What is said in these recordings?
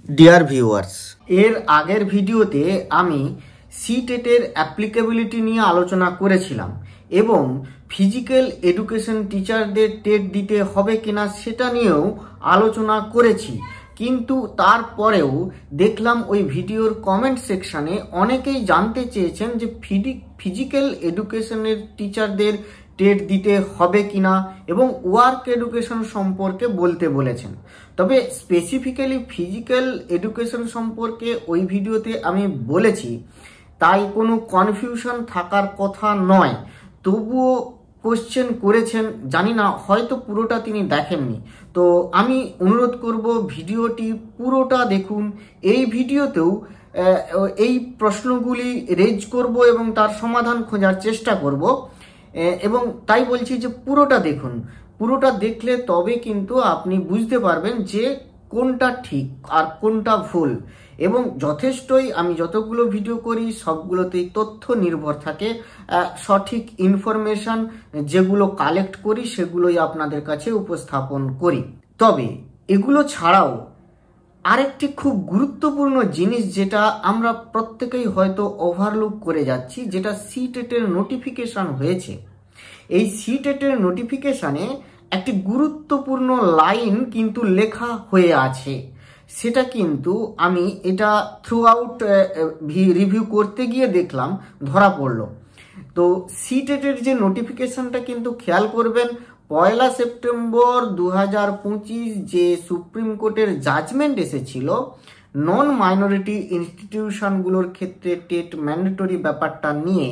Dear viewers, এর আগের ভিডিওতে আমি সিটেটের অ্যাপ্লিকেবিলিটি নিয়ে আলোচনা করেছিলাম এবং ফিজিক্যাল এডুকেশন টিচারদের টেট দিতে হবে কিনা সেটা নিয়েও আলোচনা করেছি। কিন্তু তারপরেও দেখলাম ওই ভিডিওর কমেন্ট সেকশানে অনেকেই জানতে চেয়েছেন যে ফিজিক্যাল এডুকেশনের টিচারদের টেট দিতে হবে কিনা এবং ওয়ার্ক এডুকেশন সম্পর্কে বলতে বলেছেন। তবে স্পেসিফিক্যালি ফিজিক্যাল এডুকেশন সম্পর্কে ওই ভিডিওতে আমি বলেছি, তাই কোনো কনফিউশন থাকার কথা নয়। তবুও কোশ্চেন করেছেন, জানি না হয়তো পুরোটা তিনি দেখেননি, তো আমি অনুরোধ করব ভিডিওটি পুরোটা দেখুন। এই ভিডিওতেও এই প্রশ্নগুলি রেজ করব এবং তার সমাধান খোঁজার চেষ্টা করব, এবং তাই বলছি যে পুরোটা দেখুন। পুরোটা দেখলে তবে কিন্তু আপনি বুঝতে পারবেন যে কোনটা ঠিক আর কোনটা ভুল। এবং যথেষ্টই আমি যতগুলো ভিডিও করি সবগুলোতেই তথ্য নির্ভর থাকে, সঠিক ইনফরমেশন যেগুলো কালেক্ট করি সেগুলোই আপনাদের কাছে উপস্থাপন করি। তবে এগুলো ছাড়াও আরেকটি খুব গুরুত্বপূর্ণ জিনিস যেটা আমরা প্রত্যেকেই হয়তো ওভারলুক করে যাচ্ছি, যেটা সিটেটের নোটিফিকেশন হয়েছে। এই সিটেটের নোটিফিকেশনে একটি গুরুত্বপূর্ণ লাইন কিন্তু লেখা হয়ে আছে, সেটা কিন্তু আমি এটা থ্রু আউট রিভিউ করতে গিয়ে দেখলাম ধরা পড়লো। তো সিটেটের যে নোটিফিকেশনটা কিন্তু খেয়াল করবেন, 1 সেপ্টেম্বর 2025 যে সুপ্রিম কোর্টের জাজমেন্ট এসেছিল নন মাইনরিটি ইনস্টিটিউশনগুলোর ক্ষেত্রে টেট ম্যান্ডেটরি ব্যাপারটা নিয়ে,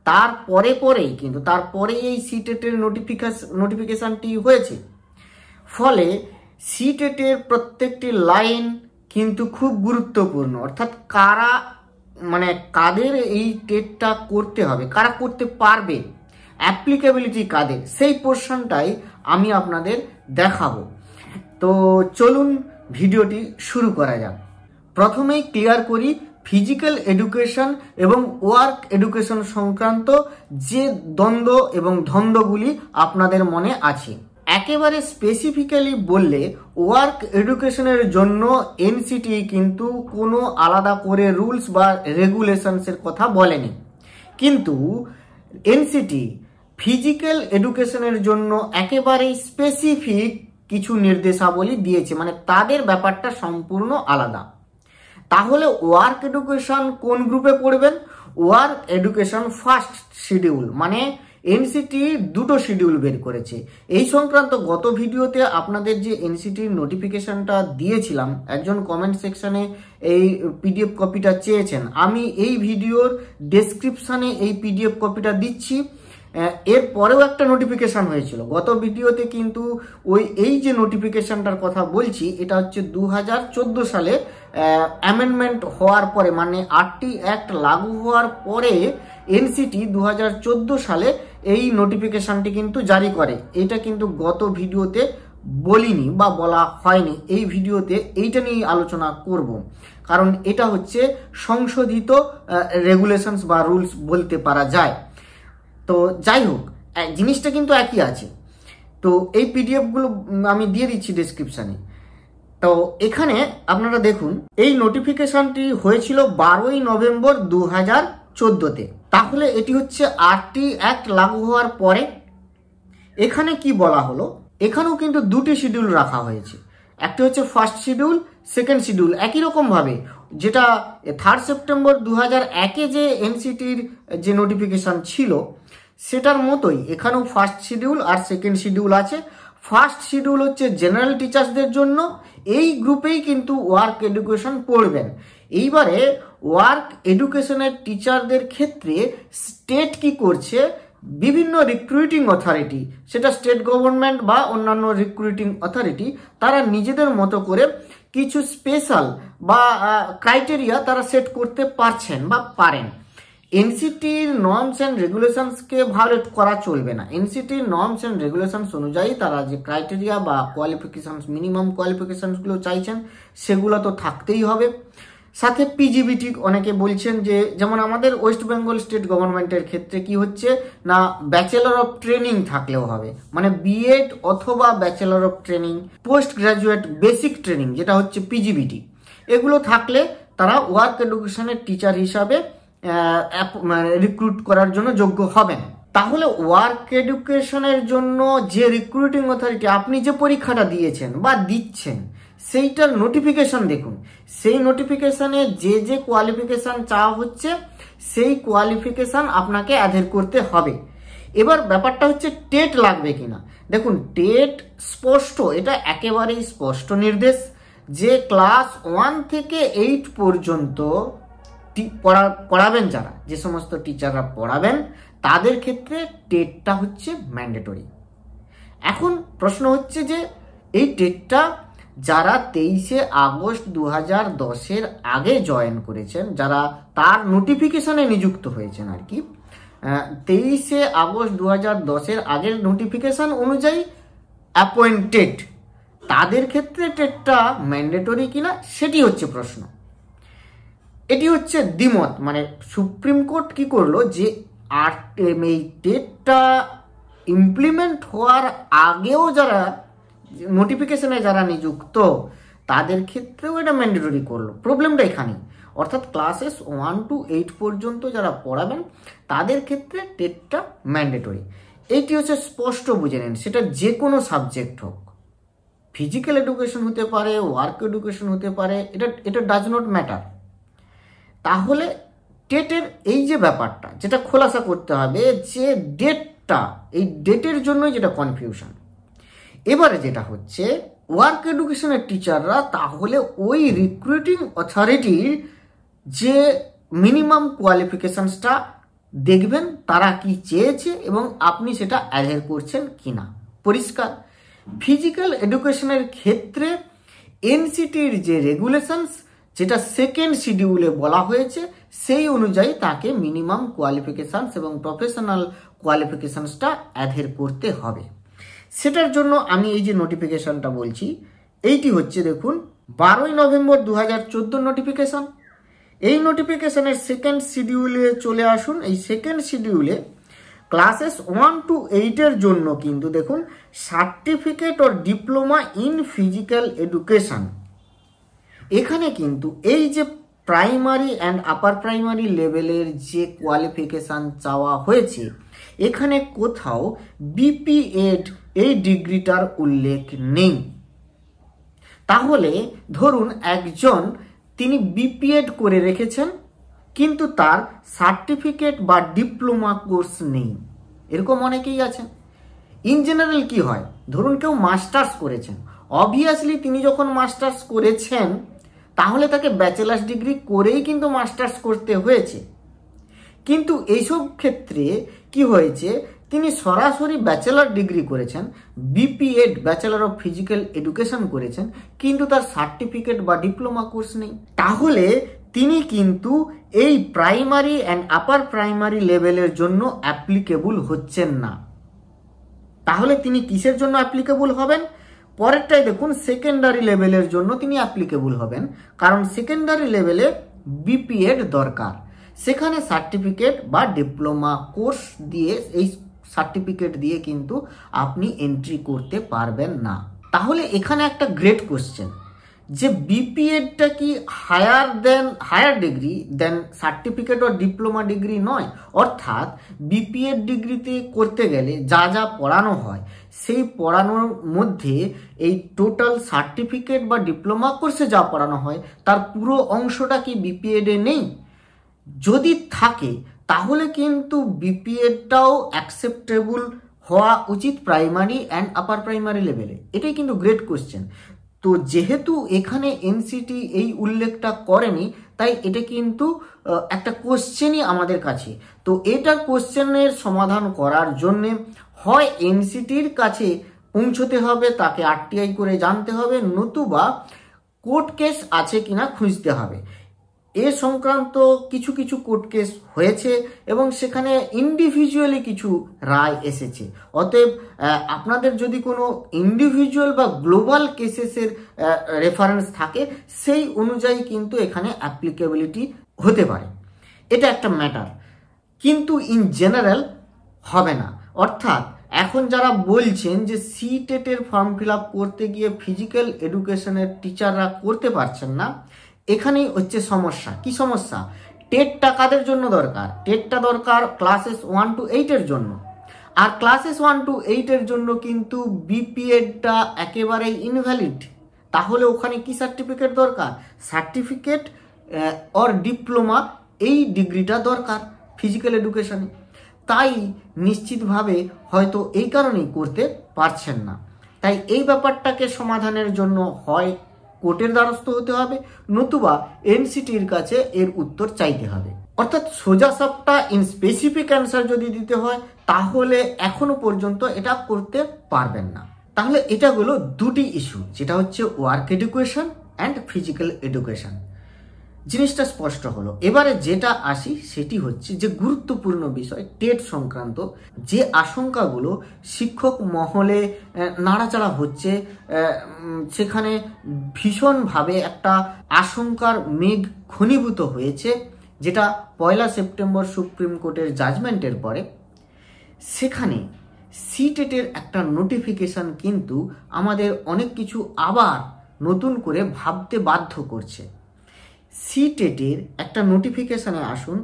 তারপরে এই সিটেটের নোটিফিকেশনটি হয়েছে। ফলে সিটেটের প্রত্যেকটি লাইন কিন্তু খুব গুরুত্বপূর্ণ, অর্থাৎ কাদের এই টেটটা করতে হবে, কারা করতে পারবে, অ্যাপ্লিকেবিলিটি কাদের, সেই পোর্শনটাই আমি আপনাদের দেখাবো। তো চলুন ভিডিওটি শুরু করা যাক। প্রথমেই ক্লিয়ার করি ফিজিক্যাল এডুকেশন এবং ওয়ার্ক এডুকেশন সংক্রান্ত যে দ্বন্দ্ব এবং ধন্দগুলি আপনাদের মনে আছে। একেবারে স্পেসিফিক্যালি বললে ওয়ার্ক এডুকেশনের জন্য এনসিটি কিন্তু কোনো আলাদা করে রুলস বা রেগুলেশনসের কথা বলেনি, কিন্তু এনসিটি ফিজিক্যাল এডুকেশনের জন্য একেবারে স্পেসিফিক কিছু নির্দেশাবলী দিয়েছে, মানে তাদের ব্যাপারটা সম্পূর্ণ আলাদা। তাহলে ওয়ার্ক এডুকেশন কোন গ্রুপে পড়বেন? ওয়ার্ক এডুকেশন ফার্স্ট শিডিউল, মানে এনসিটি দুটো শিডিউল বের করেছে। এই সংক্রান্ত গত ভিডিওতে আপনাদের যে এনসিটির নোটিফিকেশনটা দিয়েছিলাম, একজন কমেন্ট সেকশনে এই পিডিএফ কপিটা চেয়েছেন, আমি এই ভিডিওর ডেসক্রিপশনে এই পিডিএফ কপিটা দিচ্ছি। এর পরেও একটা নোটিফিকেশন হয়েছিল গত ভিডিওতে, কিন্তু এই যে নোটিফিকেশনটার কথা বলছি এটা হচ্ছে 2014 সালে অ্যামেন্ডমেন্ট হওয়ার পরে, মানে আরটি অ্যাক্ট লাগু হওয়ার পরে এনসিটি 2014 সালে এই নোটিফিকেশনটি কিন্তু জারি করে। এটা কিন্তু গত ভিডিওতে বলিনি বা বলা হয়নি, এই ভিডিওতে এইটা নিয়ে আলোচনা করব, কারণ এটা হচ্ছে সংশোধিত রেগুলেশনস বা রুলস বলতে পারা যায়। তো যাই হোক, জিনিসটা কিন্তু একই আছে। তো এই পিডিএফগুলো আমি দিয়ে দিচ্ছি ডেসক্রিপশানে। তো এখানে আপনারা দেখুন, এই নোটিফিকেশনটি হয়েছিল 12 নভেম্বর 2014-তে। তাহলে এটি হচ্ছে আরটি অ্যাক্ট লাগু হওয়ার পরে। এখানে কি বলা হলো, এখানেও কিন্তু দুটি শিডিউল রাখা হয়েছে, একটি হচ্ছে ফার্স্ট শিডিউল, সেকেন্ড শিডিউল। একই রকম ভাবে যেটা 3 সেপ্টেম্বর 2001-এ যে এনসিটির যে নোটিফিকেশন ছিল সেটার মতোই এখানেও ফার্স্ট শিডিউল আর সেকেন্ড শিডিউল আছে। ফার্স্ট শিডিউল হচ্ছে জেনারেল টিচার্সদের জন্য, এই গ্রুপেই কিন্তু ওয়ার্ক এডুকেশন পড়বেন। এইবারে ওয়ার্ক এডুকেশনের টিচারদের ক্ষেত্রে স্টেট কি করছে, বিভিন্ন রিক্রুটিং অথরিটি, সেটা স্টেট গভর্নমেন্ট বা অন্যান্য রিক্রুটিং অথরিটি, তারা নিজেদের মতো করে কিছু স্পেশাল বা ক্রাইটেরিয়া তারা সেট করতে পারছেন বা পারেন। এনসিটির নর্মস অ্যান্ড রেগুলেশনসকে ভায়োলেট করা চলবে না। এনসিটির নর্মস অ্যান্ড রেগুলেশনস অনুযায়ী তারা যে ক্রাইটেরিয়া বা কোয়ালিফিকেশনস, মিনিমাম কোয়ালিফিকেশনসগুলো চাইছেন সেগুলো তো থাকতেই হবে। সাথে পিজিবিটি অনেকে বলছেন যে, যেমন আমাদের ওয়েস্ট বেঙ্গল স্টেট গভর্নমেন্টের ক্ষেত্রে কি হচ্ছে না, ব্যাচেলর অফ ট্রেনিং থাকলেও হবে, মানে বিএড অথবা bachelor of training, post graduate basic training যেটা হচ্ছে পিজিবিটি, এগুলো থাকলে তারা ওয়ার্ক এডুকেশনের টিচার হিসাবে রিক্রুট করার জন্য যোগ্য হবেন। তাহলে ওয়ার্ক এডুকেশনের জন্য যে রিক্রুটিং অথরিটি আপনি যে পরীক্ষাটা দিয়েছেন বা দিচ্ছেন সেইটার নোটিফিকেশন দেখুন, সেই নোটিফিকেশনে যে যে কোয়ালিফিকেশন চাওয়া হচ্ছে সেই কোয়ালিফিকেশন আপনাকে অ্যাডার করতে হবে। এবার ব্যাপারটা হচ্ছে টেট লাগবে কিনা। দেখুন টেট স্পষ্ট, এটা একেবারেই স্পষ্ট নির্দেশ যে ক্লাস 1 থেকে 8 পর্যন্ত পড়াবেন যারা, যে সমস্ত টিচাররা পড়াবেন তাদের ক্ষেত্রে টেটটা হচ্ছে ম্যান্ডেটরি। এখন প্রশ্ন হচ্ছে যে এই টেটটা যারা 23শে আগস্ট 2010-এর আগে জয়েন করেছেন, যারা তার নোটিফিকেশনে নিযুক্ত হয়েছেন আর কি, 23শে আগস্ট 2010-এর আগের নোটিফিকেশন অনুযায়ী অ্যাপয়েন্টেড, তাদের ক্ষেত্রে টেটটা ম্যান্ডেটরি কিনা সেটি হচ্ছে প্রশ্ন। এটি হচ্ছে দ্বিমত, মানে সুপ্রিম কোর্ট কি করলো যে এই টেটটা ইমপ্লিমেন্ট হওয়ার আগেও যারা নোটিফিকেশনে যারা নিযুক্ত তাদের ক্ষেত্রেও এটা ম্যান্ডেটরি করলো। প্রবলেমটা এখানে, অর্থাৎ ক্লাসেস 1 to 8 পর্যন্ত যারা পড়াবেন তাদের ক্ষেত্রে টেটটা ম্যান্ডেটরি। এইটি হচ্ছে স্পষ্ট বুঝে নেন, সেটা যে কোনো সাবজেক্ট হোক, ফিজিক্যাল এডুকেশন হতে পারে, ওয়ার্ক এডুকেশন হতে পারে, এটা ডাজ নট ম্যাটার। তাহলে টেটের এই যে ব্যাপারটা যেটা খোলাসা করতে হবে যে ডেটটা, এই ডেটের জন্য যেটা কনফিউশন। এবারে যেটা হচ্ছে ওয়ার্ক এডুকেশনের টিচাররা তাহলে ওই রিক্রুটিং অথরিটির যে মিনিমাম কোয়ালিফিকেশনসটা দেখবেন তারা কি চেয়েছে এবং আপনি সেটা অ্যাডার করছেন কিনা। পরিষ্কার, ফিজিক্যাল এডুকেশনের ক্ষেত্রে এনসিটির যে রেগুলেশনস যেটা সেকেন্ড শিডিউলে বলা হয়েছে সেই অনুযায়ী তাকে মিনিমাম কোয়ালিফিকেশনস এবং প্রফেশনাল কোয়ালিফিকেশনসটা অ্যাডার করতে হবে। সেটার জন্য আমি এই যে নোটিফিকেশনটা বলছি এইটি হচ্ছে দেখুন 12ই নভেম্বর 2014 নোটিফিকেশন। এই নোটিফিকেশনের সেকেন্ড শিডিউলে চলে আসুন। এই সেকেন্ড শিডিউলে ক্লাসেস 1 to 8 এর জন্য কিন্তু দেখুন certificate or diploma in physical education, এখানে কিন্তু এই যে প্রাইমারি অ্যান্ড আপার প্রাইমারি লেভেলের যে কোয়ালিফিকেশন চাওয়া হয়েছে এখানে কোথাও বিপিএড এই ডিগ্রিটার উল্লেখ নেই। তাহলে ধরুন একজন তিনি বিপিএড করে রেখেছেন কিন্তু তার সার্টিফিকেট বা ডিপ্লোমা কোর্স নেই, এরকম অনেকেই আছেন। ইন জেনারেল কি হয়, ধরুন কেউ মাস্টার্স করেছেন, অবভিয়াসলি তিনি যখন মাস্টার্স করেছেন তাহলে তাকে ব্যাচেলার্স ডিগ্রি করেই কিন্তু মাস্টার্স করতে হয়েছে। কিন্তু এইসব ক্ষেত্রে কি হয়েছে, তিনি সরাসরি ব্যাচেলার ডিগ্রি করেছেন, BPEd bachelor of physical education করেছেন, কিন্তু তার সার্টিফিকেট বা ডিপ্লোমা কোর্স নেই। তাহলে তিনি কিন্তু এই প্রাইমারি অ্যান্ড আপার প্রাইমারি লেভেলের জন্য অ্যাপ্লিকেবল হচ্ছেন না। তাহলে তিনি কিসের জন্য অ্যাপ্লিকেবল হবেন? পরেরটাই দেখুন, সেকেন্ডারি লেভেলের জন্য তিনি অ্যাপ্লিকেবল হবেন, কারণ সেকেন্ডারি লেভেলে বিপিএড দরকার। সেখানে সার্টিফিকেট বা ডিপ্লোমা কোর্স দিয়ে, এই সার্টিফিকেট দিয়ে কিন্তু আপনি এন্ট্রি করতে পারবেন না। তাহলে এখানে একটা গ্রেট কোশ্চেন যে বিপিএডটা কি হায়ার ডিগ্রি দেন সার্টিফিকেট ও ডিপ্লোমা ডিগ্রি নয়? অর্থাৎ বিপিএড ডিগ্রিতে করতে গেলে যা যা পড়ানো হয় সেই পড়ানোর মধ্যে এই টোটাল সার্টিফিকেট বা ডিপ্লোমা কোর্সে যা পড়ানো হয় তার পুরো অংশটা কি বিপিএডে নেই? যদি থাকে তাহলে কিন্তু বিপিএডটাও অ্যাকসেপ্টেবল হওয়া উচিত প্রাইমারি অ্যান্ড আপার প্রাইমারি লেভেলে। এটাই কিন্তু গ্রেট কোশ্চেন। তো যেহেতু এখানে এনসিটি এই উল্লেখটা করেনি তাই এটা কিন্তু একটা কোশ্চেনই আমাদের কাছে। তো এটার কোশ্চেনের সমাধান করার জন্য হয় এনসিটির কাছে পৌঁছতে হবে, তাকে আরটিআই করে জানতে হবে, নতুবা কোর্ট কেস আছে কিনা খুঁজতে হবে। এ সংক্রান্ত কিছু কিছু কোর্ট কেস হয়েছে এবং সেখানে ইন্ডিভিজুয়ালি কিছু রায় এসেছে। অতএব আপনাদের যদি কোনো ইন্ডিভিজুয়াল বা গ্লোবাল কেসেসের রেফারেন্স থাকে সেই অনুযায়ী কিন্তু এখানে অ্যাপ্লিকেবিলিটি হতে পারে, এটা একটা ম্যাটার। কিন্তু ইন জেনারেল হবে না। অর্থাৎ এখন যারা বলছেন যে সিটেটের ফর্ম ফিল আপ করতে গিয়ে ফিজিক্যাল এডুকেশনের টিচাররা করতে পারছেন না, এখানেই হচ্ছে সমস্যা। কি সমস্যা? টেটটা কাদের জন্য দরকার? টেটটা দরকার ক্লাসেস 1 to 8 এর জন্য। আর ক্লাসেস 1 to 8 এর জন্য কিন্তু বিপিএডটা একেবারেই ইনভ্যালিড। তাহলে ওখানে কি সার্টিফিকেট দরকার? সার্টিফিকেট অর ডিপ্লোমা, এই ডিগ্রিটা দরকার ফিজিক্যাল এডুকেশনে। তাই নিশ্চিতভাবে হয়তো এই কারণেই করতে পারছেন না। তাই এই ব্যাপারটাকে সমাধানের জন্য হয় কোর্টের দ্বারস্থ হতে হবে, নতুবা এনসিটির কাছে এর উত্তর চাইতে হবে। অর্থাৎ সোজা সাপটা ইন স্পেসিফিক অ্যান্সার যদি দিতে হয় তাহলে এখনো পর্যন্ত এটা করতে পারবেন না। তাহলে এটা হলো দুটি ইস্যু, যেটা হচ্ছে work education and physical education. জিনিসটা স্পষ্ট হলো। এবারে যেটা আসি সেটি হচ্ছে যে গুরুত্বপূর্ণ বিষয় টেট সংক্রান্ত যে আশঙ্কাগুলো শিক্ষক মহলে নাড়াচাড়া হচ্ছে, সেখানে ভীষণভাবে একটা আশঙ্কার মেঘ ঘনীভূত হয়েছে, যেটা 1 সেপ্টেম্বর সুপ্রিম কোর্টের জাজমেন্টের পরে। সেখানে সিটেটের একটা নোটিফিকেশন কিন্তু আমাদের অনেক কিছু আবার নতুন করে ভাবতে বাধ্য করছে। সিটেটের একটা নোটিফিকেশানে আসুন,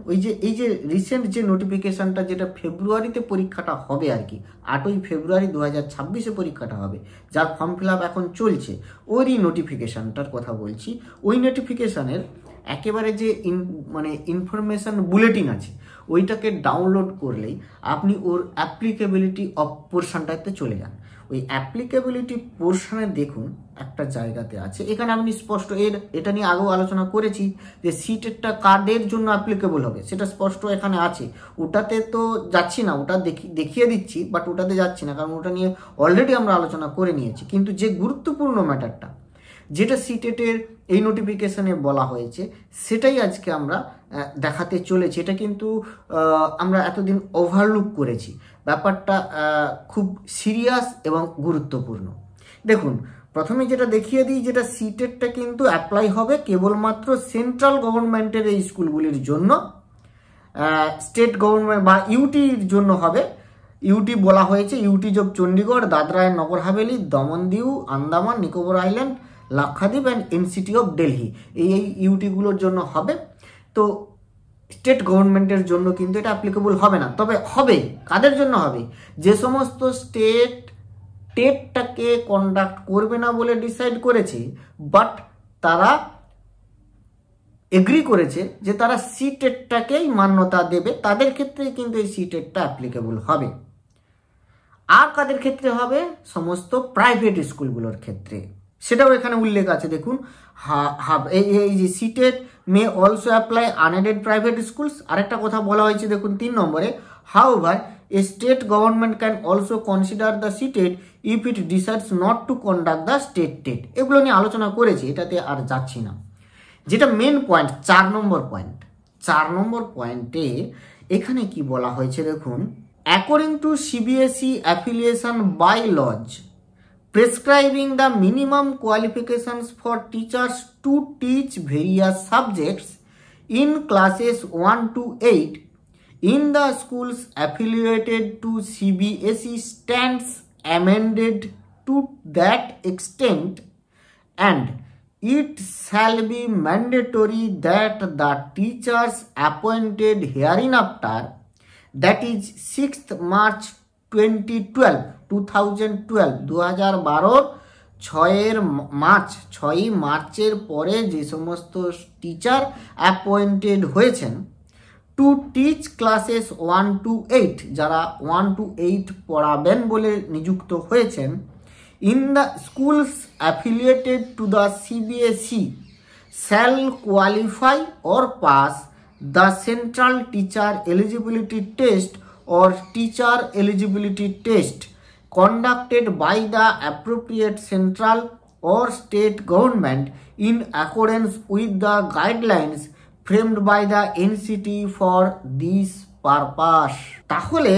এই যে রিসেন্ট যে নোটিফিকেশানটা, যেটা ফেব্রুয়ারিতে পরীক্ষাটা হবে আর কি, 8ই ফেব্রুয়ারি 2026 পরীক্ষাটা হবে, যার ফর্ম ফিল আপ এখন চলছে, ওরই নোটিফিকেশানটার কথা বলছি। ওই নোটিফিকেশানের একেবারে যে ইনফরমেশান বুলেটিন আছে, ওইটাকে ডাউনলোড করলেই আপনি ওর অ্যাপ্লিকেবিলিটি অফ পোর্শনটাতে চলে যান। ওই অ্যাপ্লিকেবিলিটি পোর্শনে দেখুন একটা জায়গাতে আছে, এখানে আপনি স্পষ্ট এটা নিয়ে আগেও আলোচনা করেছি যে সিটেটটা কাদের জন্য অ্যাপ্লিকেবল হবে সেটা স্পষ্ট এখানে আছে। ওটাতে তো যাচ্ছি না, ওটা দেখিয়ে দিচ্ছি, বাট ওটাতে যাচ্ছি না, কারণ ওটা নিয়ে অলরেডি আমরা আলোচনা করে নিয়েছি। কিন্তু যে গুরুত্বপূর্ণ ম্যাটারটা, যেটা সিটেটের এই নোটিফিকেশনে বলা হয়েছে, সেটাই আজকে আমরা দেখাতে চলেছি। এটা কিন্তু আমরা এতদিন ওভারলুক করেছি। ব্যাপারটা খুব সিরিয়াস এবং গুরুত্বপূর্ণ। দেখুন, প্রথমে যেটা দেখিয়ে দিই, যেটা সিটেটটা কিন্তু অ্যাপ্লাই হবে কেবলমাত্র সেন্ট্রাল গভর্নমেন্টের এই স্কুলগুলির জন্য। স্টেট গভর্নমেন্ট বা ইউটির জন্য হবে। ইউটি বলা হয়েছে UT of Chandigarh, Dadra and Nagar Haveli, Daman Diu, Andaman Nicobar island, Lakshadweep and NCT of Delhi, এই ইউটিগুলোর জন্য হবে। তো স্টেট গভর্নমেন্টের জন্য কিন্তু এটা অ্যাপ্লিকেবল হবে না। তবে হবে কাদের জন্য হবে? যে সমস্ত স্টেট টেটটাকে কন্ডাক্ট করবে না বলে ডিসাইড করেছে, বাট তারা এগ্রি করেছে যে তারা সিটেটটাকেই মান্যতা দেবে, তাদের ক্ষেত্রে কিন্তু এই সিটেটটা অ্যাপ্লিকেবল হবে। আর কাদের ক্ষেত্রে হবে? সমস্ত প্রাইভেট স্কুলগুলোর ক্ষেত্রে, সেটাও এখানে উল্লেখ আছে। দেখুন, এই যে CTET may also apply unaided private schools. আরেকটা কথা বলা হয়েছে, দেখুন 3 নম্বরে, however a state government can also consider the CTET if it decides not to conduct the state TET। এগুলো নিয়ে আলোচনা করেছি, এটাতে আর যাচ্ছি না। যেটা মেন পয়েন্ট, 4 নম্বর পয়েন্টে এখানে কি বলা হয়েছে দেখুন, according to CBSE affiliation bylaws prescribing the minimum qualifications for teachers to teach various subjects in classes 1 to 8 in the schools affiliated to CBSE stands amended to that extent, and it shall be mandatory that the teachers appointed hereinafter, that is 6th March 2012 6ই মার্চের পরে যে সমস্ত teacher appointed হয়েছেন to teach classes 1 to 8, যারা 1 to 8 পড়াবেন বলে নিযুক্ত হয়েছেন, in the schools affiliated to the CBSE shall qualify or pass the central teacher eligibility test or teacher eligibility test conducted by the appropriate central or state government in accordance with the guidelines framed by the NCT for this purpose। তাহলে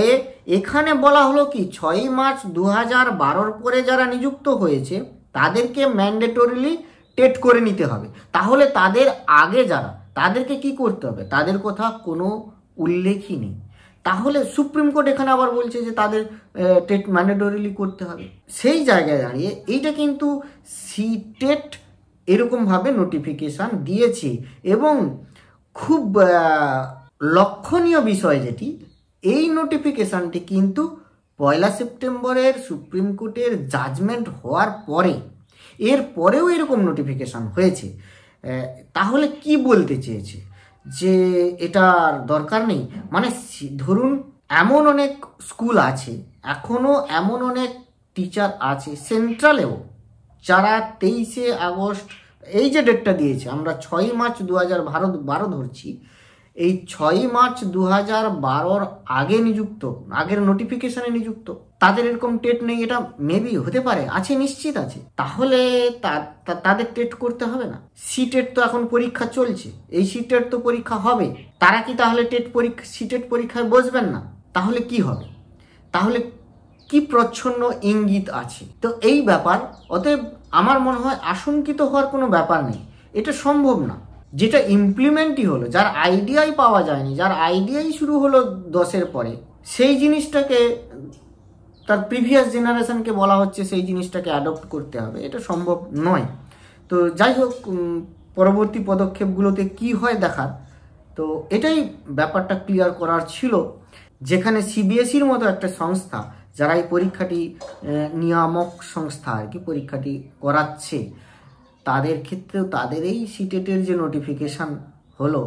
এখানে বলা হলো কি, 6ই March 2012 পরে যারা নিযুক্ত হয়েছে তাদেরকে ম্যান্ডেটরিলি টেট করে নিতে হবে। তাহলে তাদের আগে যারা, তাদেরকে কি করতে হবে? তাদের কথা কোনো উল্লেখই নেই। তাহলে সুপ্রিম কোর্ট এখানে আবার বলছে যে তাদের টেট ম্যান্ডেটরিলি করতে হবে। সেই জায়গায় দাঁড়িয়ে এইটা কিন্তু সিটেট এরকমভাবে নোটিফিকেশান দিয়েছে। এবং খুব লক্ষণীয় বিষয় যেটি, এই নোটিফিকেশানটি কিন্তু 1 সেপ্টেম্বরের সুপ্রিম কোর্টের জাজমেন্ট হওয়ার পরে, এর পরেও এরকম নোটিফিকেশান হয়েছে। তাহলে কি বলতে চেয়েছে, যে এটার দরকার নেই? মানে ধরুন এমন অনেক স্কুল আছে, এখনও এমন অনেক টিচার আছে সেন্ট্রালেও, যারা 23শে আগস্ট এই যে ডেটটা দিয়েছে, আমরা 6ই মার্চ 2012 ধরছি, এই 6ই মার্চ 2012 আগে নিযুক্ত, আগের নোটিফিকেশানে নিযুক্ত, তাদের এরকম টেট নেই। এটা মেবি হতে পারে, আছে, নিশ্চিত আছে। তাহলে তাদের টেট করতে হবে না? সিটেট তো এখন পরীক্ষা চলছে, এই সিটেট তো পরীক্ষা হবে, তারা কি তাহলে সিটেট পরীক্ষায় বসবেন না? তাহলে কি হবে? তাহলে কি প্রচ্ছন্ন ইঙ্গিত আছে? তো এই ব্যাপার, অতএব আমার মনে হয় আশঙ্কিত হওয়ার কোনো ব্যাপার নেই, এটা সম্ভব না। যেটা ইমপ্লিমেন্টই হলো, যার আইডিয়াই পাওয়া যায়নি, যার আইডিয়াই শুরু হলো 10-এর পরে, সেই জিনিসটাকে তার প্রিভিয়াস জেনারেশনকে বলা হচ্ছে সেই জিনিসটাকে অ্যাডপ্ট করতে হবে, এটা সম্ভব নয়। তো যাই হোক, পরবর্তী পদক্ষেপগুলোতে কি হয় দেখার। তো এটাই ব্যাপারটা ক্লিয়ার করার ছিল, যেখানে সিবিএসইর মতো একটা সংস্থা, যারা এই পরীক্ষাটি নিয়ামক সংস্থা আর কি পরীক্ষাটি করাচ্ছে, তাদের ক্ষেত্রেও তাদের এই সিটেটের যে নোটিফিকেশান হলো,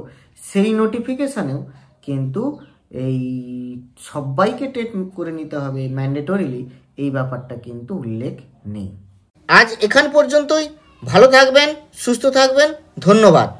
সেই নোটিফিকেশানেও কিন্তু এই সবাইকে টেট করে নিতে হবে ম্যান্ডেটরিলি, এই ব্যাপারটা কিন্তু উল্লেখ নেই। আজ এখান পর্যন্তই। ভালো থাকবেন, সুস্থ থাকবেন, ধন্যবাদ।